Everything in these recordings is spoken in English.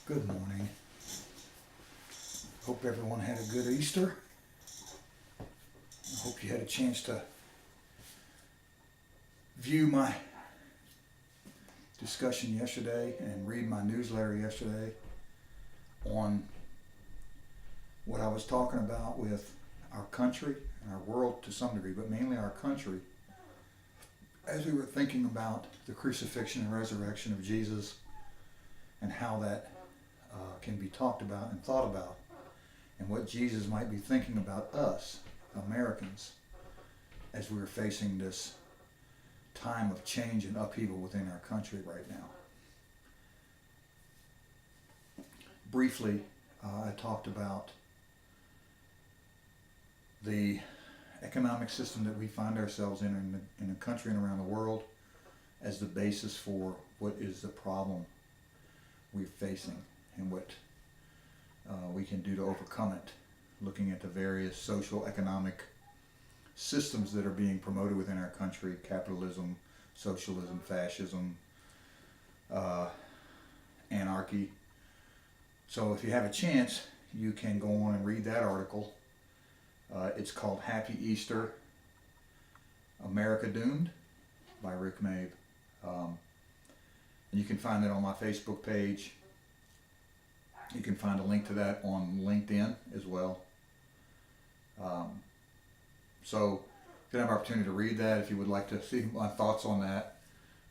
Good morning. Hope everyone had a good Easter. I hope you had a chance to view my discussion yesterday and read my newsletter yesterday on what I was talking about with our country and our world to some degree, but mainly our country, as we were thinking about the crucifixion and resurrection of Jesus and how that can be talked about and thought about, and what Jesus might be thinking about us, Americans, as we are facing this time of change and upheaval within our country right now. Briefly, I talked about the economic system that we find ourselves in the country and around the world as the basis for what is the problem we're facing and what we can do to overcome it, looking at the various social, economic systems that are being promoted within our country: capitalism, socialism, fascism, anarchy. So if you have a chance, you can go on and read that article. It's called Happy Easter, America Doomed by Rick Mabe. And you can find that on my Facebook page. You can find a link to that on LinkedIn as well. So if you have an opportunity to read that, if you would like to see my thoughts on that,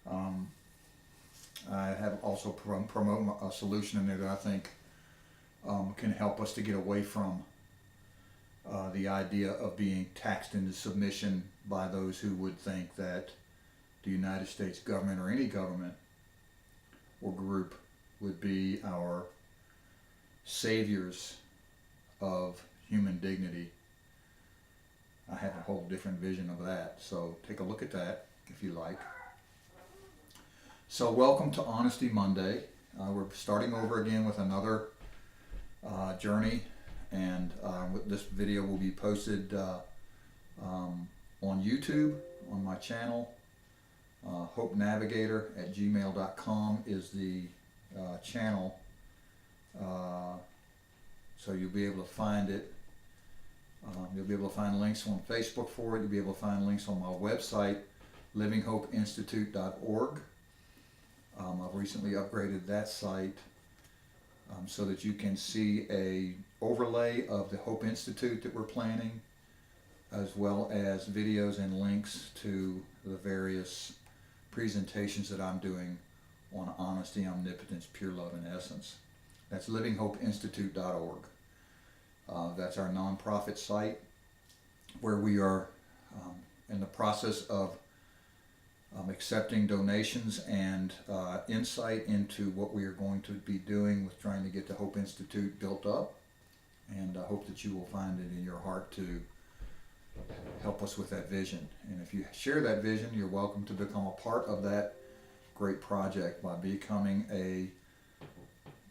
I have also promote a solution in there that I think can help us to get away from the idea of being taxed into submission by those who would think that the United States government or any government or group would be our saviors of human dignity. I have a whole different vision of that, so take a look at that if you like. So welcome to Honesty Monday. We're starting over again with another journey, and this video will be posted on YouTube on my channel. HopeNavigator@gmail.com is the channel, so you'll be able to find it. You'll be able to find links on Facebook for it. You'll be able to find links on my website, livinghopeinstitute.org. I've recently upgraded that site so that you can see a overlay of the Hope Institute that we're planning, as well as videos and links to the various presentations that I'm doing on honesty, omnipotence, pure love, and essence. That's livinghopeinstitute.org. That's our nonprofit site where we are in the process of accepting donations and insight into what we are going to be doing with trying to get the Hope Institute built up. And I hope that you will find it in your heart to help us with that vision. And if you share that vision, you're welcome to become a part of that great project by becoming a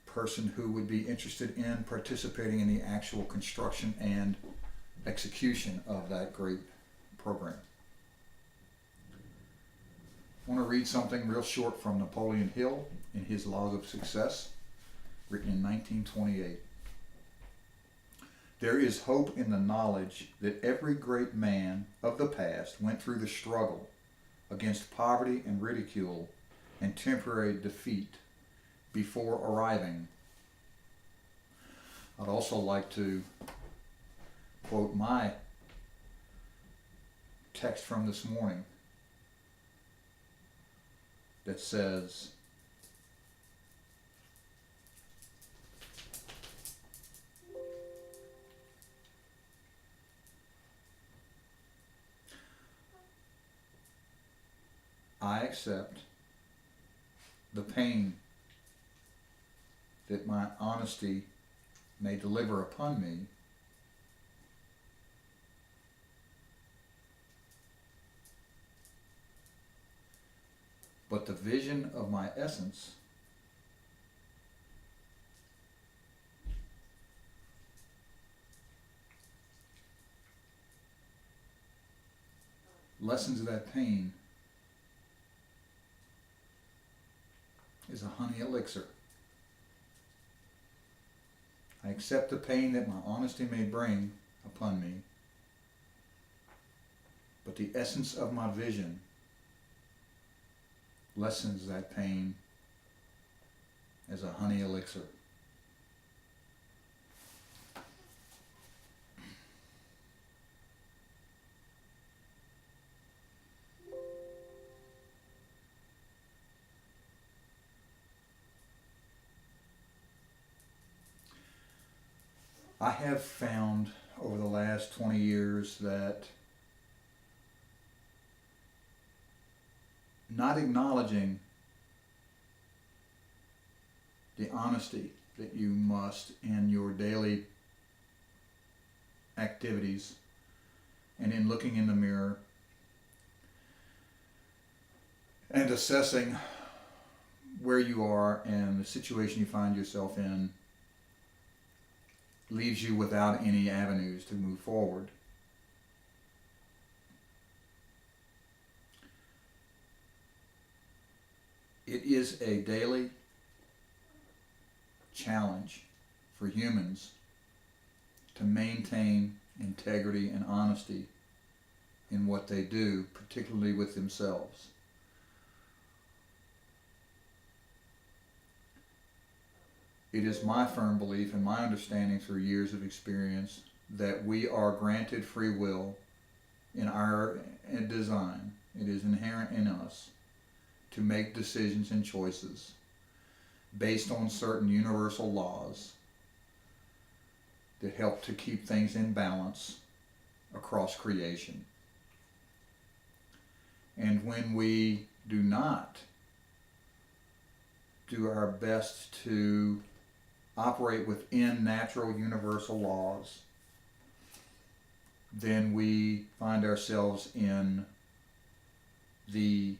person who would be interested in participating in the actual construction and execution of that great program. I want to read something real short from Napoleon Hill in his Laws of Success, written in 1928. There is hope in the knowledge that every great man of the past went through the struggle against poverty and ridicule and temporary defeat before arriving. I'd also like to quote my text from this morning that says, I accept the pain that my honesty may deliver upon me, but the vision of my essence lessens that pain is a honey elixir. I accept the pain that my honesty may bring upon me, but the essence of my vision lessens that pain as a honey elixir. I have found over the last 20 years that not acknowledging the honesty that you must in your daily activities and in looking in the mirror and assessing where you are and the situation you find yourself in leaves you without any avenues to move forward. It is a daily challenge for humans to maintain integrity and honesty in what they do, particularly with themselves. It is my firm belief and my understanding through years of experience that we are granted free will in our design. It is inherent in us to make decisions and choices based on certain universal laws that help to keep things in balance across creation. And when we do not do our best to operate within natural universal laws, then we find ourselves in the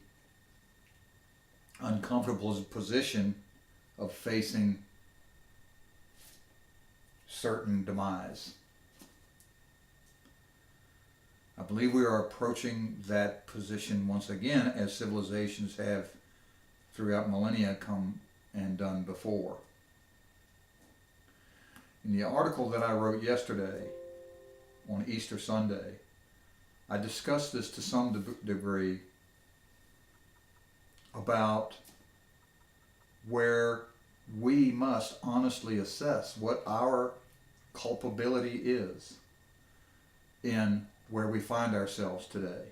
uncomfortable position of facing certain demise. I believe we are approaching that position once again, as civilizations have throughout millennia come and done before. In the article that I wrote yesterday on Easter Sunday, I discussed this to some degree about where we must honestly assess what our culpability is in where we find ourselves today.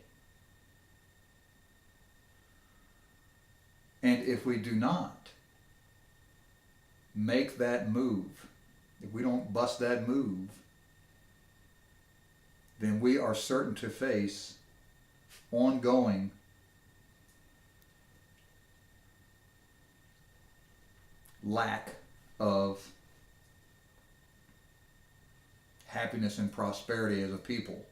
And if we do not make that move, if we don't bust that move, then we are certain to face ongoing lack of happiness and prosperity as a people.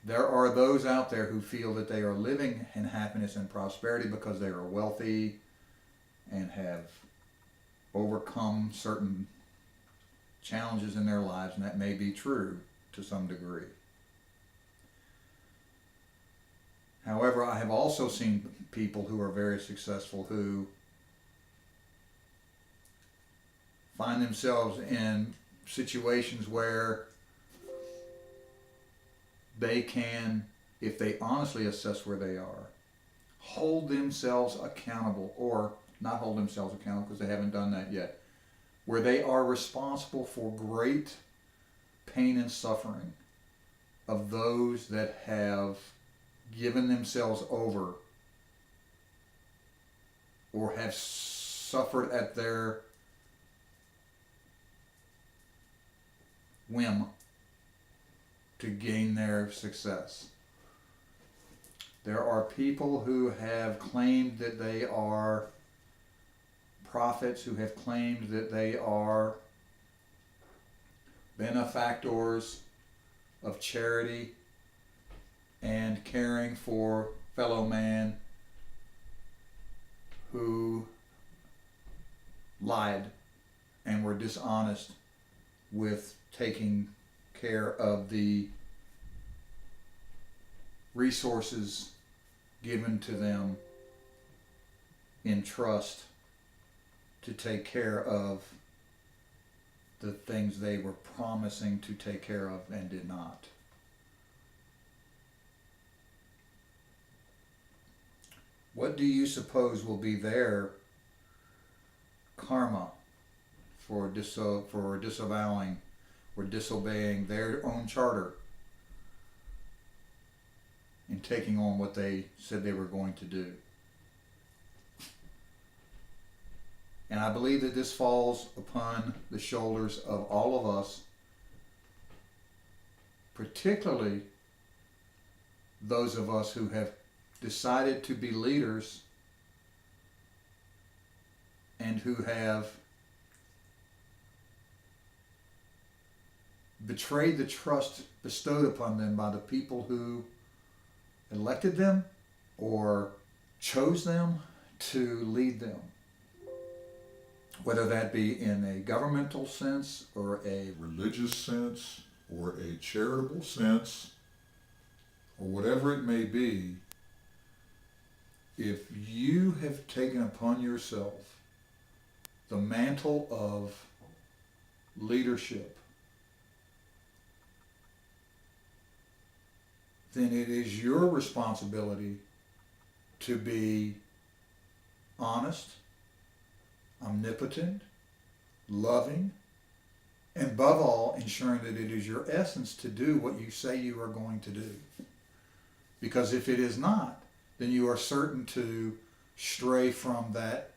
There are those out there who feel that they are living in happiness and prosperity because they are wealthy and have overcome certain challenges in their lives, and that may be true to some degree. However, I have also seen people who are very successful who find themselves in situations where they can, if they honestly assess where they are, hold themselves accountable, or not hold themselves accountable because they haven't done that yet, where they are responsible for great pain and suffering of those that have given themselves over or have suffered at their whim to gain their success. There are people who have claimed that they are prophets, who have claimed that they are benefactors of charity and caring for fellow man, who lied and were dishonest with taking care of the resources given to them in trust to take care of the things they were promising to take care of and did not. What do you suppose will be their karma for disavowing or disobeying their own charter and taking on what they said they were going to do? And I believe that this falls upon the shoulders of all of us, particularly those of us who have decided to be leaders and who have betrayed the trust bestowed upon them by the people who elected them or chose them to lead them. Whether that be in a governmental sense or a religious sense or a charitable sense or whatever it may be, if you have taken upon yourself the mantle of leadership, then it is your responsibility to be honest, omnipotent, loving, and above all, ensuring that it is your essence to do what you say you are going to do. Because if it is not, then you are certain to stray from that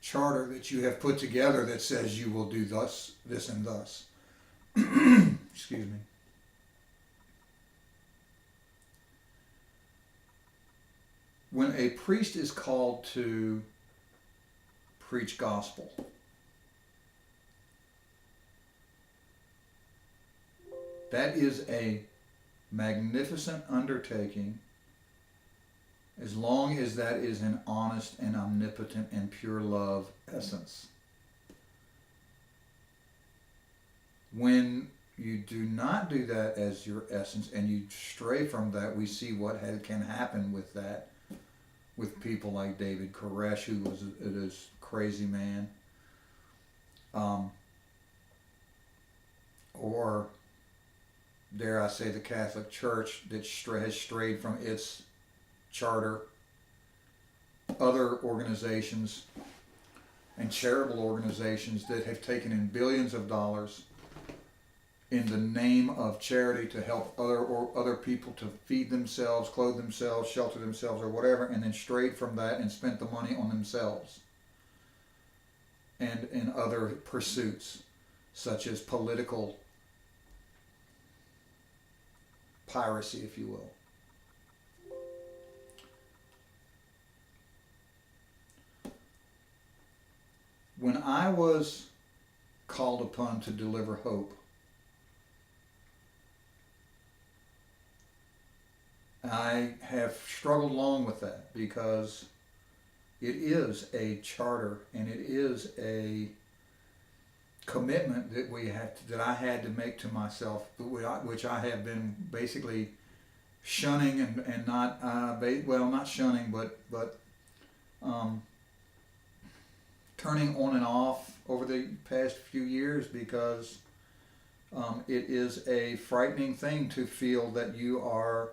charter that you have put together that says you will do thus, this, and thus. Excuse me. When a priest is called to preach gospel, that is a magnificent undertaking, as long as that is an honest and omnipotent and pure love essence. When you do not do that as your essence and you stray from that, we see what can happen with that, with people like David Koresh, who was this crazy man, or dare I say the Catholic Church that has strayed from its charter, other organizations and charitable organizations that have taken in billions of dollars in the name of charity to help other people to feed themselves, clothe themselves, shelter themselves, or whatever, and then strayed from that and spent the money on themselves and in other pursuits, such as political piracy, if you will. When I was called upon to deliver hope, I have struggled along with that because it is a charter and it is a commitment that that I had to make to myself, which I have been basically shunning and not not shunning, but turning on and off over the past few years, because it is a frightening thing to feel that you are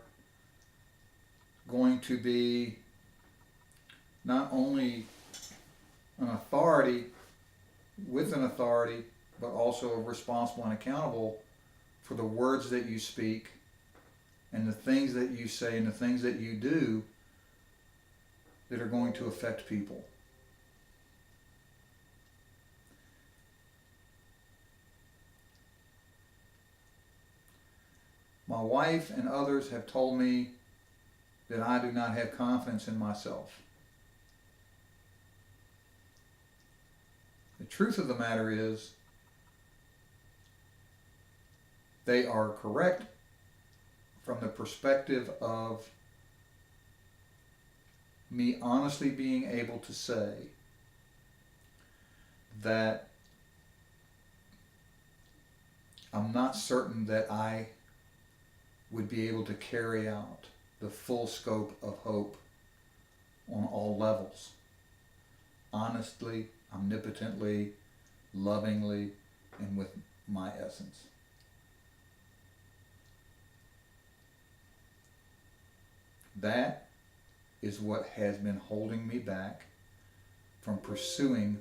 going to be not only an authority with an authority, but also responsible and accountable for the words that you speak and the things that you say and the things that you do that are going to affect people. My wife and others have told me that I do not have confidence in myself. The truth of the matter is, they are correct from the perspective of me honestly being able to say that I'm not certain that I would be able to carry out the full scope of hope on all levels, honestly omnipotently, lovingly, and with my essence. That is what has been holding me back from pursuing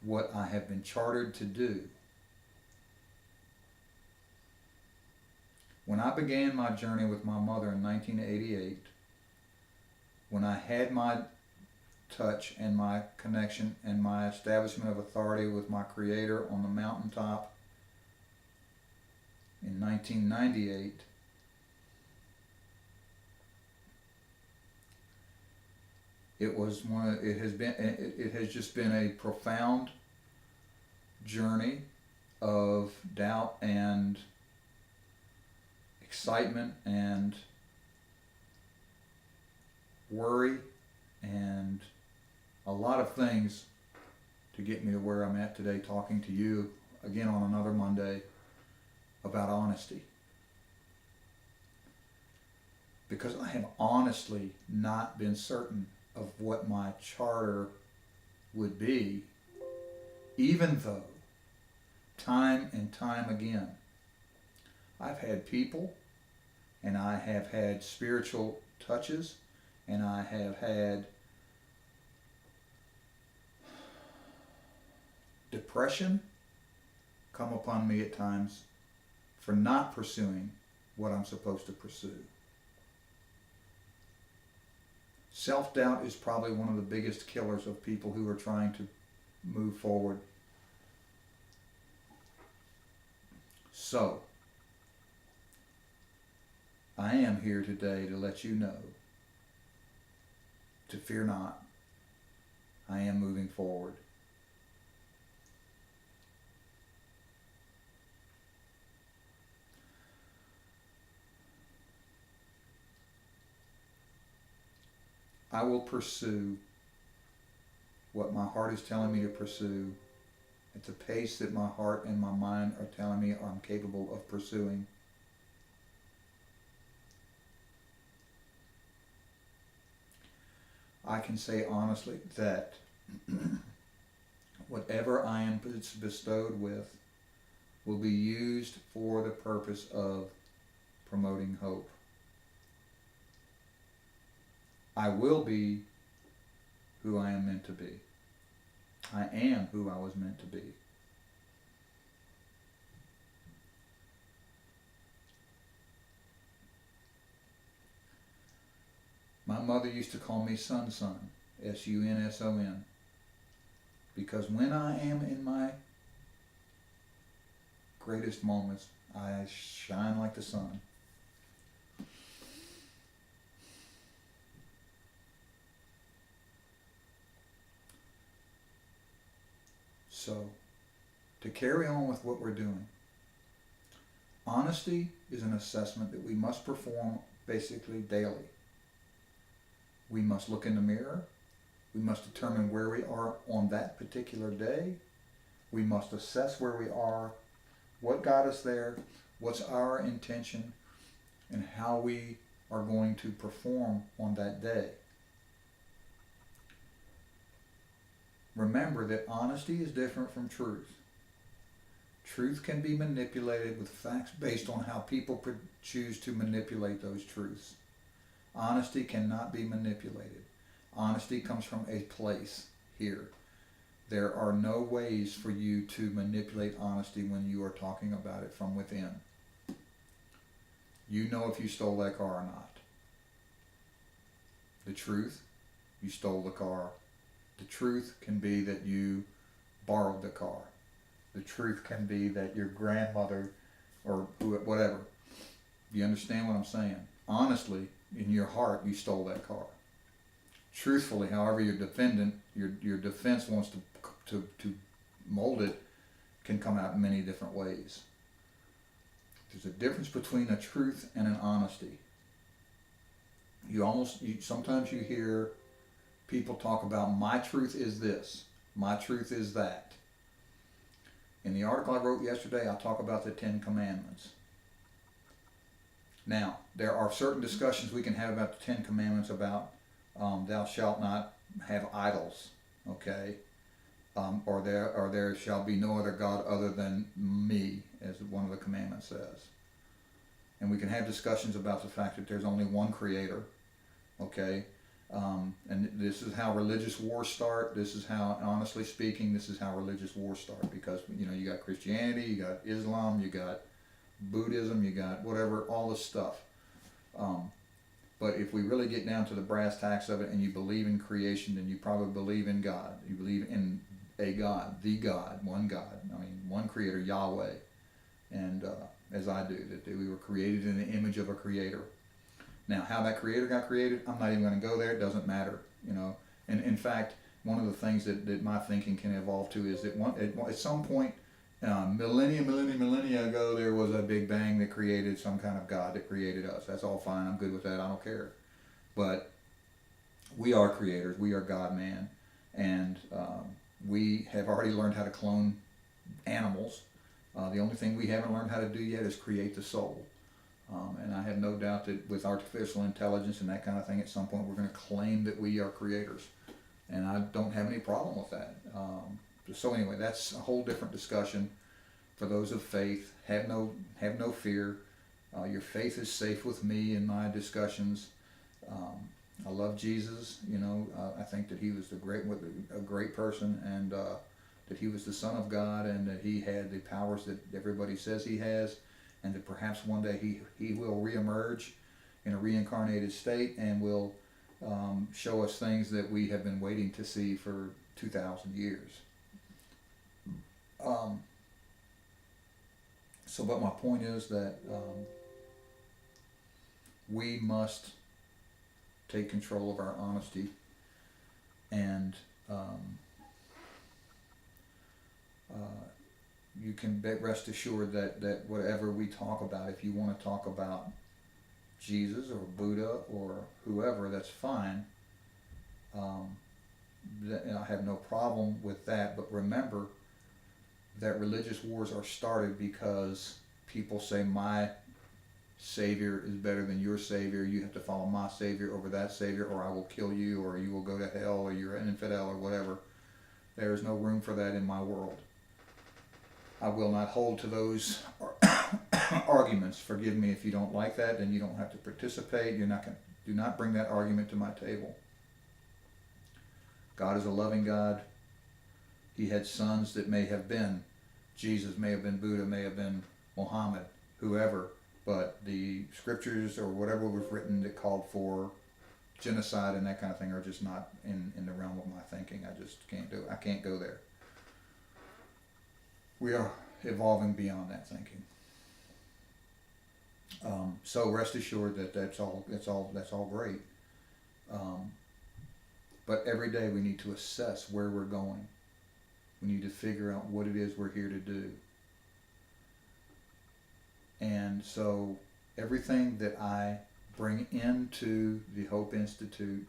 what I have been chartered to do. When I began my journey with my mother in 1988, when I had my touch and my connection and my establishment of authority with my Creator on the mountaintop in 1998, it has just been a profound journey of doubt and excitement and worry and a lot of things to get me to where I'm at today, talking to you again on another Monday about honesty. Because I have honestly not been certain of what my charter would be, even though time and time again I've had people and I have had spiritual touches and I have had depression come upon me at times for not pursuing what I'm supposed to pursue. Self-doubt is probably one of the biggest killers of people who are trying to move forward. So, I am here today to let you know to fear not. I am moving forward. I will pursue what my heart is telling me to pursue at the pace that my heart and my mind are telling me I'm capable of pursuing. I can say honestly that whatever I am bestowed with will be used for the purpose of promoting hope. I will be who I am meant to be. I am who I was meant to be. My mother used to call me Sun, S-U-N-S-O-N, because when I am in my greatest moments, I shine like the sun. So, to carry on with what we're doing, honesty is an assessment that we must perform basically daily. We must look in the mirror. We must determine where we are on that particular day. We must assess where we are, what got us there, what's our intention, and how we are going to perform on that day. Remember that honesty is different from truth. Truth can be manipulated with facts based on how people choose to manipulate those truths. Honesty cannot be manipulated. Honesty comes from a place here. There are no ways for you to manipulate honesty when you are talking about it from within. You know if you stole that car or not. The truth, you stole the car. The truth can be that you borrowed the car. The truth can be that your grandmother or whatever. You understand what I'm saying? Honestly, in your heart, you stole that car. Truthfully, however your defense wants to mold it, can come out in many different ways. There's a difference between a truth and an honesty. Sometimes you hear people talk about, my truth is this, my truth is that. In the article I wrote yesterday, I talk about the 10 Commandments. Now, there are certain discussions we can have about the 10 Commandments about thou shalt not have idols, okay? or there shall be no other God other than me, as one of the commandments says. And we can have discussions about the fact that there's only one creator, okay? And this is how religious wars start. This is how, honestly speaking, this is how religious wars start, because, you got Christianity, you got Islam, you got Buddhism, you got whatever, all this stuff. But if we really get down to the brass tacks of it, and you believe in creation, then you probably believe in God. You believe in a God, the God, one God. I mean, one creator, Yahweh. And as I do, that we were created in the image of a creator. Now, how that creator got created, I'm not even going to go there. It doesn't matter, And in fact, one of the things that my thinking can evolve to is that at some point, millennia ago, there was a big bang that created some kind of God that created us. That's all fine. I'm good with that. I don't care. But we are creators. We are God-man. And we have already learned how to clone animals. The only thing we haven't learned how to do yet is create the soul. And I have no doubt that with artificial intelligence and that kind of thing, at some point we're going to claim that we are creators. And I don't have any problem with that. So anyway, that's a whole different discussion. For those of faith, have no fear. Your faith is safe with me in my discussions. I love Jesus. I think that he was a great person, and that he was the Son of God, and that he had the powers that everybody says he has, and that perhaps one day he will reemerge in a reincarnated state and will show us things that we have been waiting to see for 2,000 years. But my point is that we must take control of our honesty, and you can rest assured that whatever we talk about, if you want to talk about Jesus or Buddha or whoever, that's fine. I have no problem with that, but remember that religious wars are started because people say my Savior is better than your Savior. You have to follow my Savior over that Savior, or I will kill you, or you will go to hell, or you're an infidel, or whatever. There is no room for that in my world. I will not hold to those arguments. Forgive me if you don't like that, then you don't have to participate. Do not bring that argument to my table. God is a loving God. He had sons that may have been Jesus, may have been Buddha, may have been Muhammad, whoever, but the scriptures or whatever was written that called for genocide and that kind of thing are just not in the realm of my thinking. I just can't do it. I can't go there. We are evolving beyond that thinking. So rest assured that that's all great. But every day we need to assess where we're going. We need to figure out what it is we're here to do. And so everything that I bring into the Hope Institute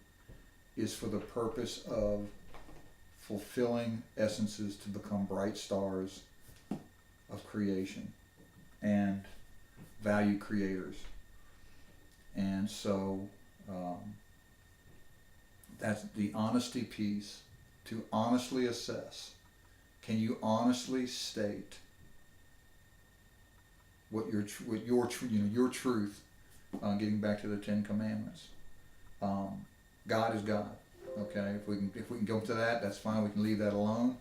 is for the purpose of fulfilling essences to become bright stars of creation and value creators. And so that's the honesty piece, to honestly assess. Can you honestly state what your truth? Getting back to the Ten Commandments, God is God. Okay, if we can go to that, that's fine. We can leave that alone,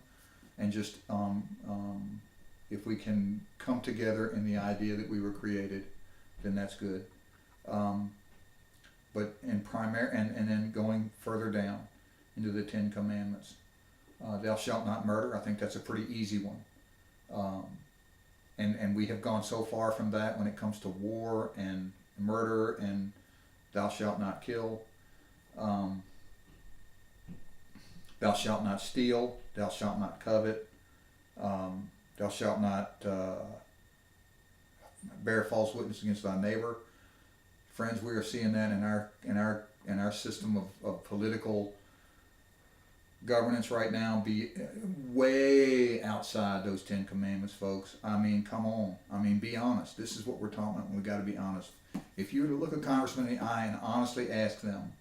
and just if we can come together in the idea that we were created, then that's good. But in primary, and then going further down into the Ten Commandments, thou shalt not murder. I think that's a pretty easy one. And we have gone so far from that when it comes to war and murder and thou shalt not kill. Thou shalt not steal. Thou shalt not covet. Thou shalt not bear false witness against thy neighbor. Friends, we are seeing that in our system of political governance right now be way outside those 10 commandments, folks. I mean, come on. I mean, be honest. This is what we're talking about. We got to be honest. If you were to look a congressman in the eye and honestly ask them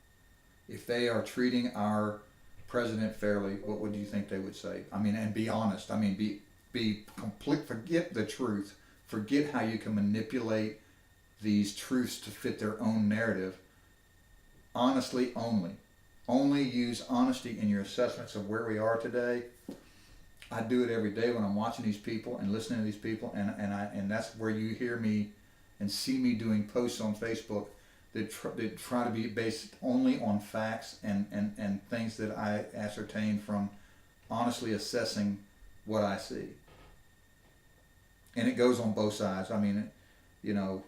if they are treating our President fairly, what would you think they would say? I mean, and be honest. I mean, be complete. Forget the truth. Forget how you can manipulate these truths to fit their own narrative. Honestly, only use honesty in your assessments of where we are today. I do it every day when I'm watching these people and listening to these people, and that's where you hear me and see me doing posts on Facebook that try to be based only on facts and things that I ascertain from honestly assessing what I see. And it goes on both sides. I mean, you know,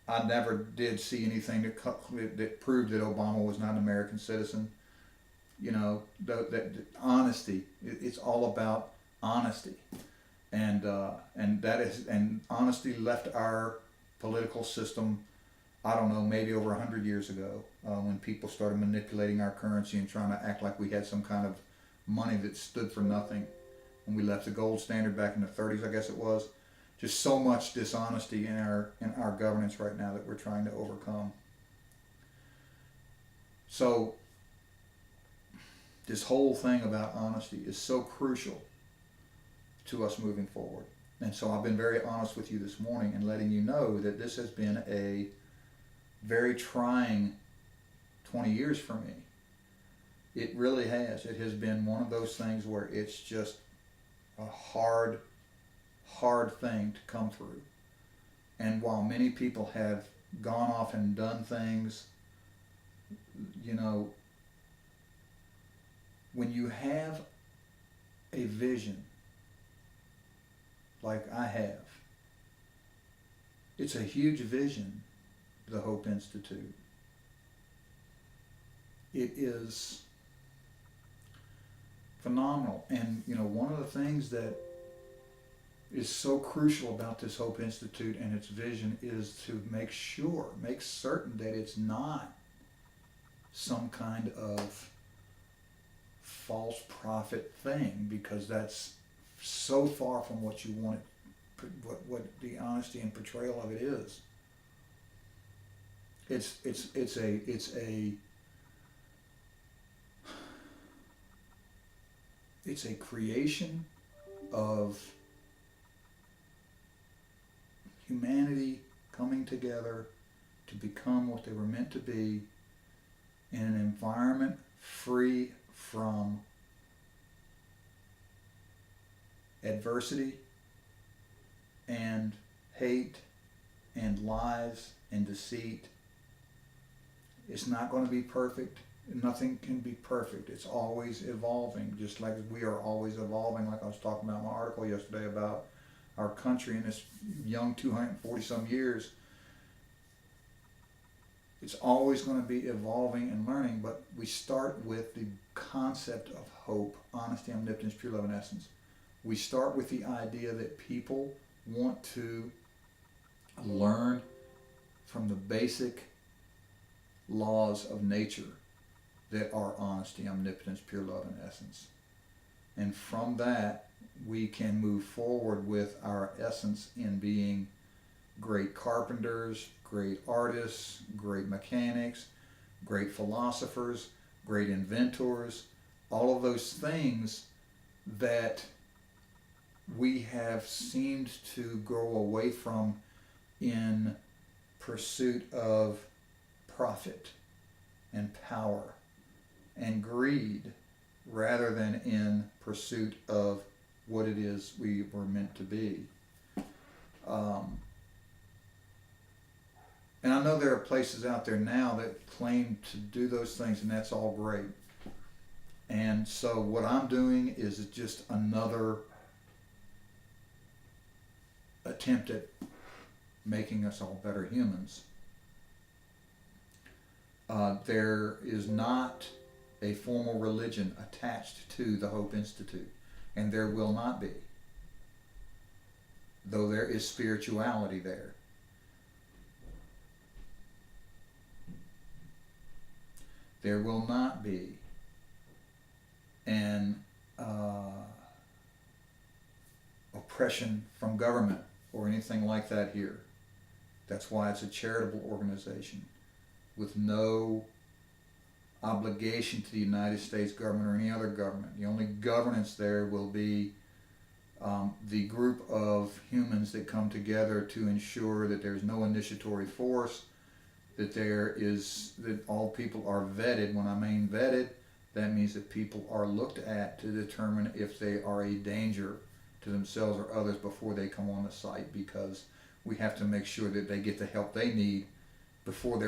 I never did see anything that proved that Obama was not an American citizen. You know, that honesty. It's all about honesty, and honesty left our political system. I don't know, maybe over 100 years ago, when people started manipulating our currency and trying to act like we had some kind of money that stood for nothing. When we left the gold standard back in the 30s, I guess it was. Just so much dishonesty in our governance right now that we're trying to overcome. So this whole thing about honesty is so crucial to us moving forward. And so I've been very honest with you this morning and letting you know that this has been a very trying 20 years for me. It really has. It has been one of those things where it's just a hard thing to come through. And while many people have gone off and done things, you know, when you have a vision like I have, it's a huge vision, the Hope Institute. It is phenomenal. And, you know, one of the things that is so crucial about this Hope Institute and its vision is to make certain that it's not some kind of false prophet thing, because that's so far from what you want it, what the honesty and portrayal of it is. It's a creation of humanity coming together to become what they were meant to be in an environment free from adversity and hate and lies and deceit. It's not going to be perfect. Nothing can be perfect. It's always evolving, just like we are always evolving, like I was talking about in my article yesterday about our country in this young 240 some years. It's always going to be evolving and learning, but we start with the concept of hope, honesty, omnipotence, pure love, and essence. We start with the idea that people want to learn from the basic laws of nature that are honesty, omnipotence, pure love, and essence. And from that, we can move forward with our essence in being great carpenters, great artists, great mechanics, great philosophers, great inventors, all of those things that we have seemed to go away from in pursuit of profit and power and greed, rather than in pursuit of what it is we were meant to be. And I know there are places out there now that claim to do those things, and that's all great. And so what I'm doing is just another attempt at making us all better humans. There is not a formal religion attached to the Hope Institute, and there will not be, though there is spirituality there. There will not be an oppression from government or anything like that here. That's why it's a charitable organization with no obligation to the United States government or any other government. The only governance there will be the group of humans that come together to ensure that there's no initiatory force, that all people are vetted. When I mean vetted, that means that people are looked at to determine if they are a danger to themselves or others before they come on the site, because we have to make sure that they get the help they need before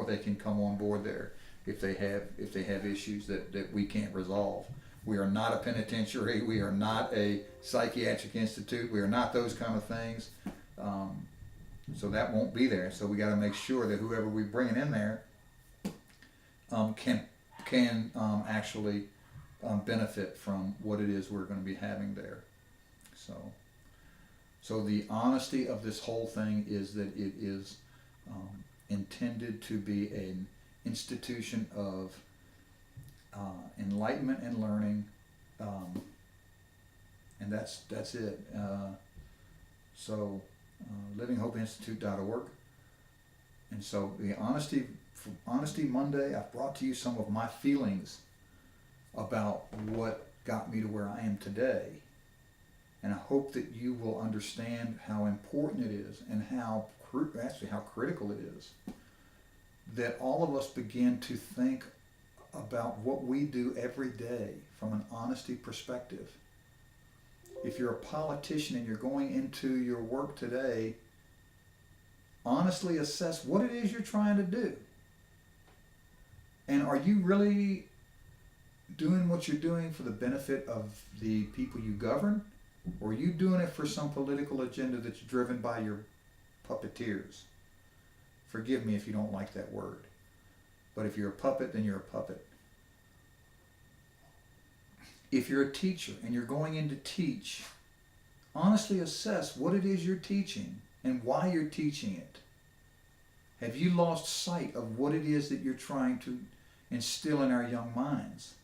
they can come on board there if they have issues that we can't resolve. We are not a penitentiary. We are not a psychiatric institute. We are not those kind of things. So that won't be there. So we got to make sure that whoever we bring in there can actually benefit from what it is we're going to be having there. So the honesty of this whole thing is that it is intended to be an institution of enlightenment and learning, and that's it. LivingHopeInstitute.org. And so the Honesty Monday, I've brought to you some of my feelings about what got me to where I am today. And I hope that you will understand how important it is and how critical it is that all of us begin to think about what we do every day from an honesty perspective. If you're a politician and you're going into your work today, honestly assess what it is you're trying to do. And are you really doing what you're doing for the benefit of the people you govern? Or are you doing it for some political agenda that's driven by your puppeteers? Forgive me if you don't like that word. But if you're a puppet, then you're a puppet. If you're a teacher and you're going in to teach, honestly assess what it is you're teaching and why you're teaching it. Have you lost sight of what it is that you're trying to instill in our young minds?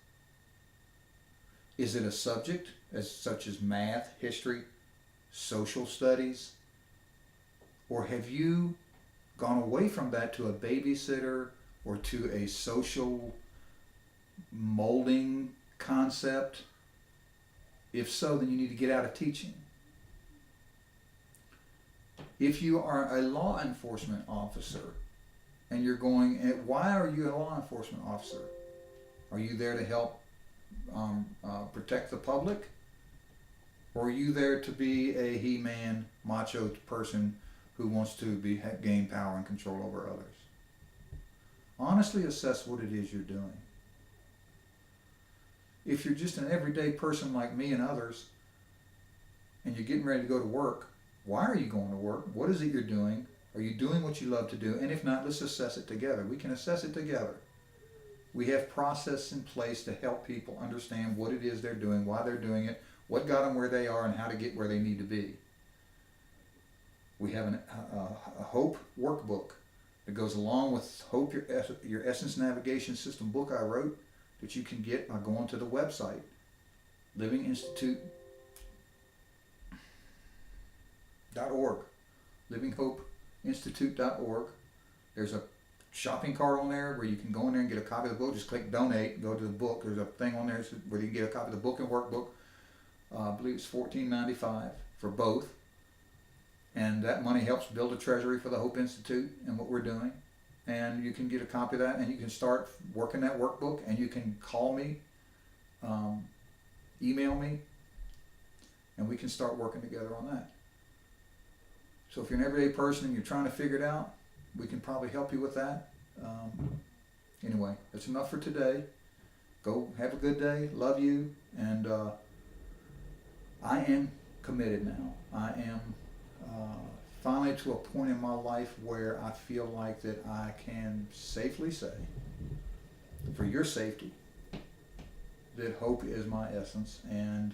Is it a subject such as math, history, social studies? Or have you gone away from that to a babysitter or to a social molding concept? If so, then you need to get out of teaching. If you are a law enforcement officer and you're going, why are you a law enforcement officer? Are you there to help protect the public? Or are you there to be a he-man, macho person who wants to gain power and control over others? Honestly assess what it is you're doing. If you're just an everyday person like me and others, and you're getting ready to go to work, why are you going to work? What is it you're doing? Are you doing what you love to do? And if not, let's assess it together. We can assess it together. We have process in place to help people understand what it is they're doing, why they're doing it, what got them where they are, and how to get where they need to be. We have a Hope workbook that goes along with Hope, your Essence Navigation System book I wrote, that you can get by going to the website, livinginstitute.org, livinghopeinstitute.org. There's a shopping cart on there where you can go in there and get a copy of the book. Just click donate, go to the book. There's a thing on there where you can get a copy of the book and workbook. I believe it's $14.95 for both. And that money helps build a treasury for the Hope Institute and what we're doing. And you can get a copy of that and you can start working that workbook, and you can call me, email me, and we can start working together on that. So if you're an everyday person and you're trying to figure it out, we can probably help you with that. Anyway, that's enough for today. Go have a good day. Love you. And I am committed now. I am finally to a point in my life where I feel like that I can safely say, for your safety, that hope is my essence. And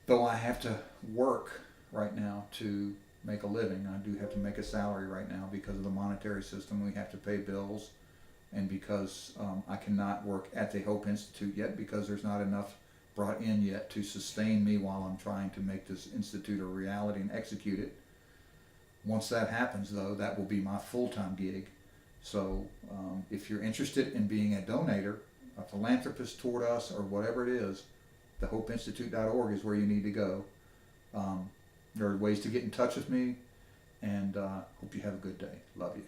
though I have to work right now to make a living, I do have to make a salary right now because of the monetary system. We have to pay bills, and because I cannot work at the Hope Institute yet because there's not enough brought in yet to sustain me while I'm trying to make this institute a reality and execute it. Once that happens, though, that will be my full-time gig, So if you're interested in being a donator, a philanthropist toward us, or whatever it is, the hopeinstitute.org is where you need to go. There are ways to get in touch with me, and hope you have a good day. Love you.